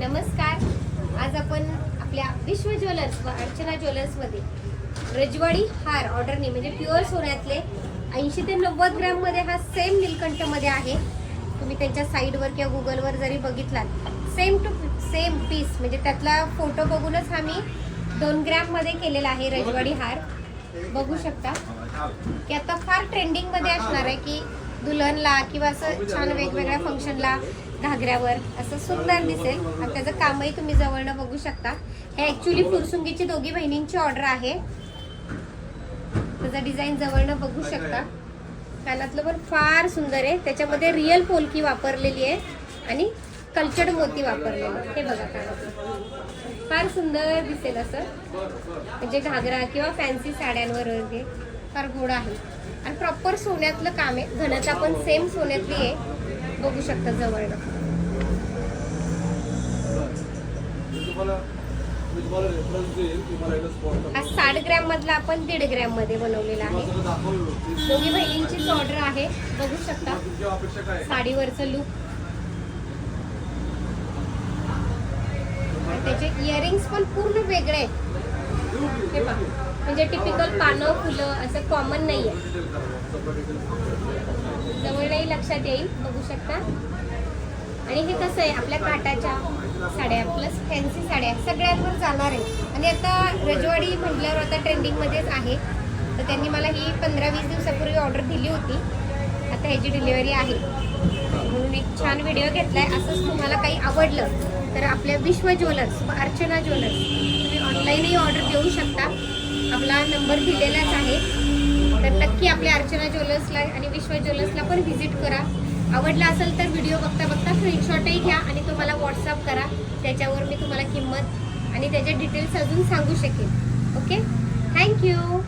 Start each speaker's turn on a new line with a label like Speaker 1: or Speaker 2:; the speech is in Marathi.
Speaker 1: नमस्कार. आज आपण आपल्या विश्व ज्वेलर्स व अर्चना ज्वेलर्समध्ये रजवाडी हार ऑर्डरने म्हणजे प्युअर सोन्यातले 80 ते 90 ग्रॅममध्ये हा सेम नीलकंठमध्ये आहे. तुम्ही त्यांच्या साईडवर किंवा गुगलवर जरी बघितलात सेम टू सेम पीस म्हणजे त्यातला फोटो बघूनच हा मी 2 ग्रॅममध्ये केलेला आहे रजवाडी हार. बघू शकता की आता फार ट्रेंडिंगमध्ये असणार आहे की दुल्हनला किंवा असं छान वेगवेगळ्या फंक्शनला घागऱ्यावर असं सुंदर दिसेल. आणि त्याचं कामही तुम्ही जवळनं बघू शकता. हे ॲक्च्युली फुरसुंगीची दोघी बहिणींची ऑर्डर आहे. त्याचा डिझाईन जवळनं बघू शकता. कानातलं पण फार सुंदर आहे. त्याच्यामध्ये रिअल पोलकी वापरलेली आहे आणि कल्चर्ड मोती वापरलेले. हे बघा कानातलं फार सुंदर दिसेल असं म्हणजे घागरा किंवा फॅन्सी साड्यांवर वगैरे फार गोड आहे. आणि प्रॉपर सोन्यातलं काम आहे. घनता पण सेम सोन्यातली आहे. बघू शकता जवळनं. हा 60 ग्रॅम मधला आपण 1.5 ग्रॅम मध्ये बनवलेला आहे. दोघी बहिणींचीच ऑर्डर आहे. बघू शकता साडीवरचं लुक. त्याचे इयरिंग्स पण पूर्ण वेगळे आहेत. हे पहा म्हणजे टिपिकल पानं फुलं असं कॉमन नाही आहे. जवळही लक्षात येईल. बघू शकता. आणि हे कसं आहे आपल्या काटाच्या साड्या प्लस फॅन्सी साड्या सगळ्यांवर जाणार आहे. आणि आता रजवाडी म्हटल्यावर आता ट्रेंडिंगमध्येच आहे. तर त्यांनी मला ही 15-20 दिवसापूर्वी ऑर्डर दिली होती. आता ह्याची डिलिव्हरी आहे म्हणून एक छान व्हिडिओ घेतलाय. असंच तुम्हाला काही आवडलं तर आपल्या विश्व ज्वेलर्स व अर्चना ज्वेलर्स तुम्ही ऑनलाईनही ऑर्डर देऊ शकता. आपला नंबर दिलेलाच आहे. तर नक्की आपल्या अर्चना ज्वेलर्सला आणि विश्व ज्वेलर्सला पण व्हिजिट करा. आवडला असेल तर व्हिडिओ बघता बघता स्क्रीनशॉटही घ्या आणि तुम्हाला व्हॉट्सअप करा. त्याच्यावर मी तुम्हाला किंमत आणि त्याचे डिटेल्स अजून सांगू शकेन. Okay, thank you.